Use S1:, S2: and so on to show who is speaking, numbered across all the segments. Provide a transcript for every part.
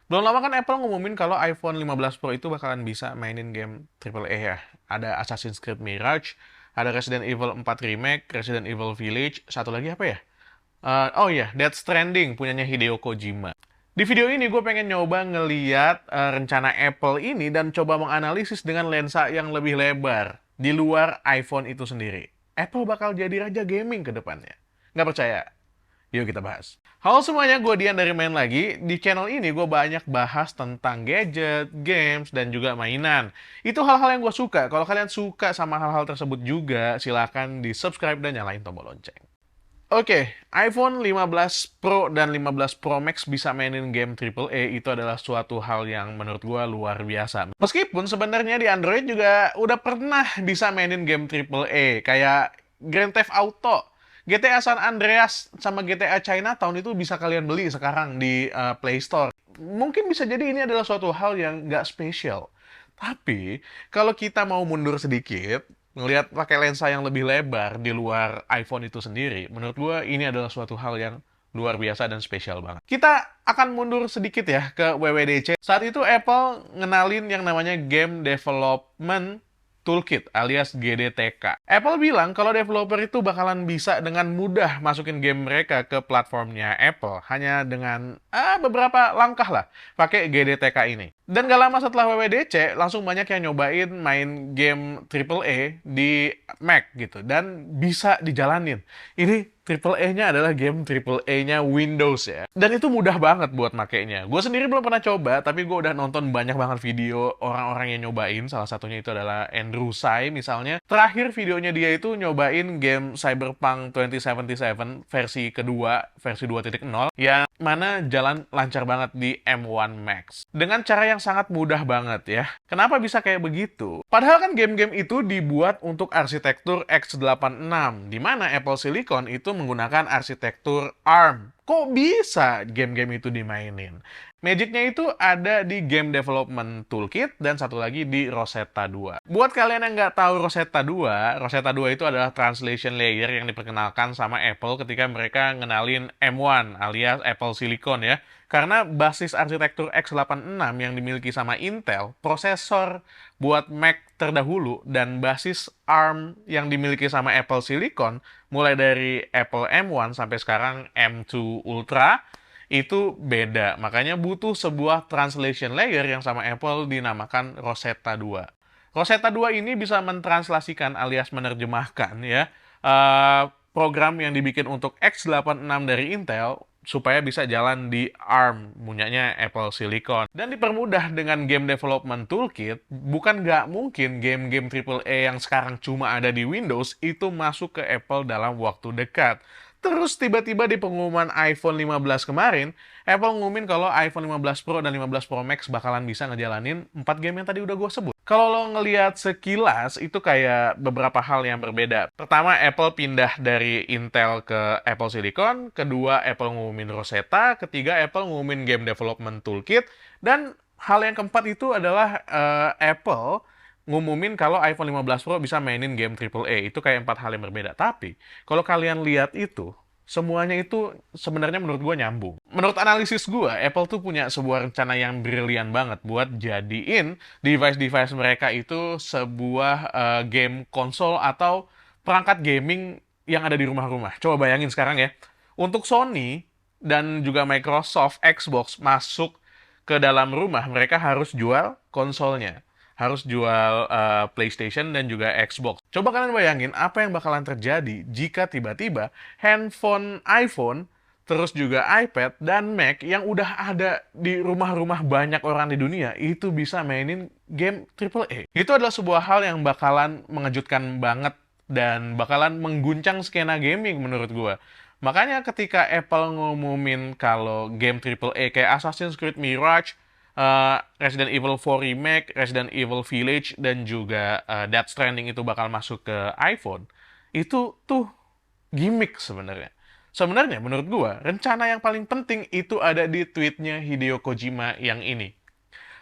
S1: Belum lama kan Apple ngumumin kalau iPhone 15 Pro itu bakalan bisa mainin game AAA ya. Ada Assassin's Creed Mirage, ada Resident Evil 4 Remake, Resident Evil Village, satu lagi apa ya? Oh iya, Death Stranding punyanya Hideo Kojima. Di video ini gue pengen nyoba ngeliat rencana Apple ini dan coba menganalisis dengan lensa yang lebih lebar di luar iPhone itu sendiri. Apple bakal jadi raja gaming ke depannya. Nggak percaya? Yuk kita bahas. Halo semuanya, gue Dian dari Main Lagi. Di channel ini gue banyak bahas tentang gadget, games, dan juga mainan. Itu hal-hal yang gue suka. Kalau kalian suka sama hal-hal tersebut juga, silahkan di subscribe dan nyalain tombol lonceng. Oke, iPhone 15 Pro dan 15 Pro Max bisa mainin game AAA itu adalah suatu hal yang menurut gue luar biasa. Meskipun sebenarnya di Android juga udah pernah bisa mainin game AAA, kayak Grand Theft Auto. GTA San Andreas sama GTA Chinatown itu bisa kalian beli sekarang di Play Store. Mungkin bisa jadi ini adalah suatu hal yang nggak spesial. Tapi, kalau kita mau mundur sedikit, ngelihat pakai lensa yang lebih lebar di luar iPhone itu sendiri, menurut gue ini adalah suatu hal yang luar biasa dan spesial banget. Kita akan mundur sedikit ya ke WWDC. Saat itu Apple ngenalin yang namanya Game Development Toolkit alias GDTK. Apple bilang kalau developer itu bakalan bisa dengan mudah masukin game mereka ke platformnya Apple hanya dengan beberapa langkah lah pakai GDTK ini. Dan gak lama setelah WWDC, langsung banyak yang nyobain main game AAA di Mac gitu dan bisa dijalanin. Ini AAA-nya adalah game AAA-nya Windows ya. Dan itu mudah banget buat makainya. Gue sendiri belum pernah coba, tapi gue udah nonton banyak banget video orang-orang yang nyobain. Salah satunya itu adalah Andrew Tsai misalnya. Terakhir videonya dia itu nyobain game Cyberpunk 2077 versi kedua, versi 2.0, yang mana jalan lancar banget di M1 Max. Dengan cara yang sangat mudah banget ya. Kenapa bisa kayak begitu? Padahal kan game-game itu dibuat untuk arsitektur x86, di mana Apple Silicon itu menggunakan arsitektur ARM. Kok bisa game-game itu dimainin? Magicnya itu ada di Game Development Toolkit dan satu lagi di Rosetta 2. Buat kalian yang nggak tahu Rosetta 2 itu adalah translation layer yang diperkenalkan sama Apple ketika mereka ngenalin M1 alias Apple Silicon ya. Karena basis arsitektur x86 yang dimiliki sama Intel, prosesor buat Mac terdahulu, dan basis ARM yang dimiliki sama Apple Silicon, mulai dari Apple M1 sampai sekarang M2 Ultra, itu beda. Makanya butuh sebuah translation layer yang sama Apple dinamakan Rosetta 2. Rosetta 2 ini bisa mentranslasikan alias menerjemahkan ya program yang dibikin untuk x86 dari Intel supaya bisa jalan di ARM, punyanya Apple Silicon. Dan dipermudah dengan Game Development Toolkit, bukan nggak mungkin game-game AAA yang sekarang cuma ada di Windows itu masuk ke Apple dalam waktu dekat. Terus tiba-tiba di pengumuman iPhone 15 kemarin, Apple ngumumin kalau iPhone 15 Pro dan 15 Pro Max bakalan bisa ngejalanin 4 game yang tadi udah gue sebut. Kalau lo ngelihat sekilas, itu kayak beberapa hal yang berbeda. Pertama, Apple pindah dari Intel ke Apple Silicon. Kedua, Apple ngumumin Rosetta. Ketiga, Apple ngumumin Game Development Toolkit. Dan hal yang keempat itu adalah Apple ngumumin kalau iPhone 15 Pro bisa mainin game AAA. Itu kayak empat hal yang berbeda. Tapi, kalau kalian lihat itu, semuanya itu sebenarnya menurut gue nyambung. Menurut analisis gue, Apple tuh punya sebuah rencana yang brilian banget buat jadiin device-device mereka itu sebuah game konsol atau perangkat gaming yang ada di rumah-rumah. Coba bayangin sekarang ya. Untuk Sony dan juga Microsoft Xbox masuk ke dalam rumah, mereka harus jual konsolnya, harus jual PlayStation dan juga Xbox. Coba kalian bayangin apa yang bakalan terjadi jika tiba-tiba handphone iPhone, terus juga iPad dan Mac yang udah ada di rumah-rumah banyak orang di dunia itu bisa mainin game AAA. Itu adalah sebuah hal yang bakalan mengejutkan banget dan bakalan mengguncang skena gaming menurut gua. Makanya ketika Apple ngumumin kalau game AAA kayak Assassin's Creed Mirage, Resident Evil 4 Remake, Resident Evil Village, dan juga Death Stranding itu bakal masuk ke iPhone, itu tuh gimmick sebenarnya. Sebenarnya menurut gua, rencana yang paling penting itu ada di tweetnya Hideo Kojima yang ini.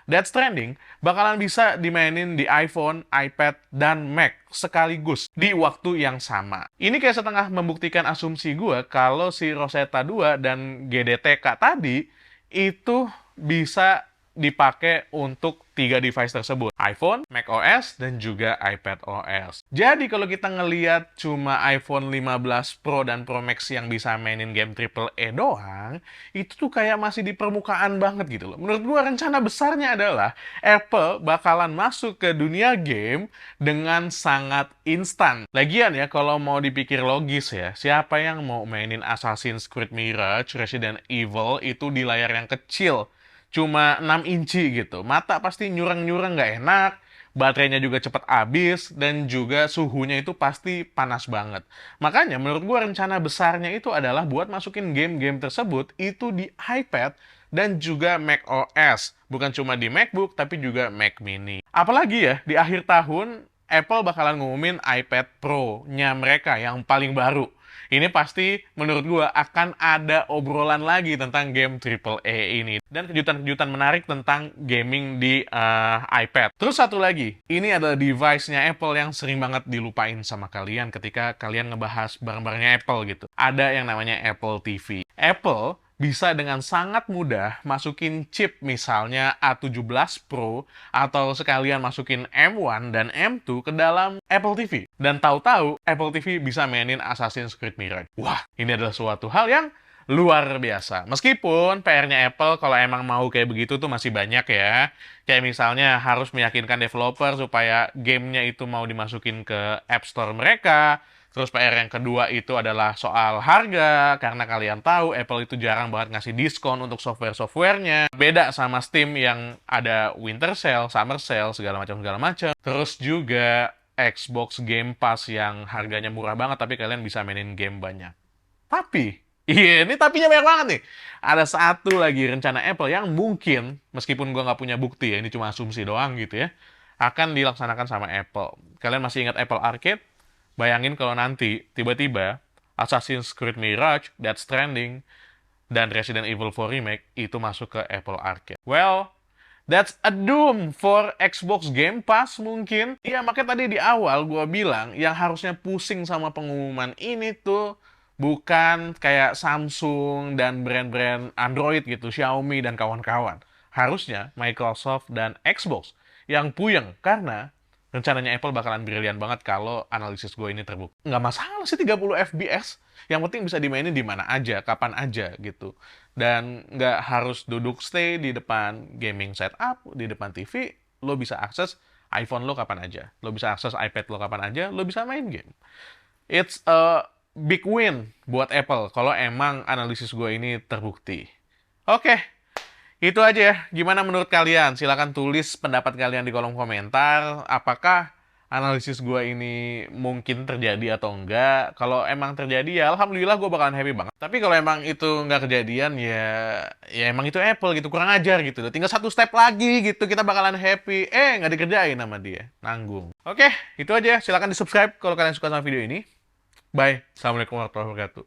S1: Death Stranding bakalan bisa dimainin di iPhone, iPad, dan Mac sekaligus di waktu yang sama. Ini kayak setengah membuktikan asumsi gue kalau si Rosetta 2 dan GDTK tadi itu bisa dipakai untuk 3 device tersebut. iPhone, macOS, dan juga iPadOS. Jadi kalau kita ngeliat cuma iPhone 15 Pro dan Pro Max yang bisa mainin game AAA doang, itu tuh kayak masih di permukaan banget gitu loh. Menurut gua rencana besarnya adalah Apple bakalan masuk ke dunia game dengan sangat instan. Lagian ya, kalau mau dipikir logis ya, siapa yang mau mainin Assassin's Creed Mirage, Resident Evil itu di layar yang kecil? Cuma 6 inci gitu. Mata pasti nyurang-nyurang nggak enak, baterainya juga cepat habis, dan juga suhunya itu pasti panas banget. Makanya menurut gua rencana besarnya itu adalah buat masukin game-game tersebut itu di iPad dan juga macOS. Bukan cuma di MacBook, tapi juga Mac Mini. Apalagi ya, di akhir tahun Apple bakalan ngumumin iPad Pro-nya mereka yang paling baru. Ini pasti menurut gua akan ada obrolan lagi tentang game AAA ini. Dan kejutan-kejutan menarik tentang gaming di iPad. Terus satu lagi, ini adalah device-nya Apple yang sering banget dilupain sama kalian ketika kalian ngebahas barang-barangnya Apple gitu. Ada yang namanya Apple TV. Apple bisa dengan sangat mudah masukin chip misalnya A17 Pro atau sekalian masukin M1 dan M2 ke dalam Apple TV. Dan tahu-tahu Apple TV bisa mainin Assassin's Creed Mirage. Wah, ini adalah suatu hal yang luar biasa. Meskipun PR-nya Apple kalau emang mau kayak begitu tuh masih banyak ya. Kayak misalnya harus meyakinkan developer supaya gamenya itu mau dimasukin ke App Store mereka. Terus PR yang kedua itu adalah soal harga, karena kalian tahu Apple itu jarang banget ngasih diskon untuk software-softwarenya. Beda sama Steam yang ada winter sale, summer sale, segala macam. Terus juga Xbox Game Pass yang harganya murah banget, tapi kalian bisa mainin game banyak. Tapi, iya, ini tapinya banyak banget nih. Ada satu lagi rencana Apple yang mungkin, meskipun gua nggak punya bukti ya, ini cuma asumsi doang gitu ya, akan dilaksanakan sama Apple. Kalian masih ingat Apple Arcade? Bayangin kalau nanti tiba-tiba Assassin's Creed Mirage, Death Stranding, dan Resident Evil 4 Remake itu masuk ke Apple Arcade. Well, that's a doom for Xbox Game Pass mungkin. Iya, makanya tadi di awal gue bilang yang harusnya pusing sama pengumuman ini tuh bukan kayak Samsung dan brand-brand Android gitu, Xiaomi dan kawan-kawan. Harusnya Microsoft dan Xbox yang puyeng karena rencananya Apple bakalan brilian banget kalau analisis gue ini terbukti. Nggak masalah sih 30 fps. Yang penting bisa dimainin di mana aja, kapan aja gitu. Dan nggak harus duduk stay di depan gaming setup, di depan TV. Lo bisa akses iPhone lo kapan aja. Lo bisa akses iPad lo kapan aja. Lo bisa main game. It's a big win buat Apple kalau emang analisis gue ini terbukti. Oke, itu aja ya. Gimana menurut kalian? Silahkan tulis pendapat kalian di kolom komentar. Apakah analisis gue ini mungkin terjadi atau enggak? Kalau emang terjadi ya alhamdulillah gue bakalan happy banget. Tapi kalau emang itu nggak kejadian ya emang itu Apple gitu. Kurang ajar gitu. Tinggal satu step lagi gitu kita bakalan happy. Nggak dikerjain sama dia. Nanggung. Oke, itu aja. Silahkan di subscribe kalau kalian suka sama video ini. Bye. Assalamualaikum warahmatullahi wabarakatuh.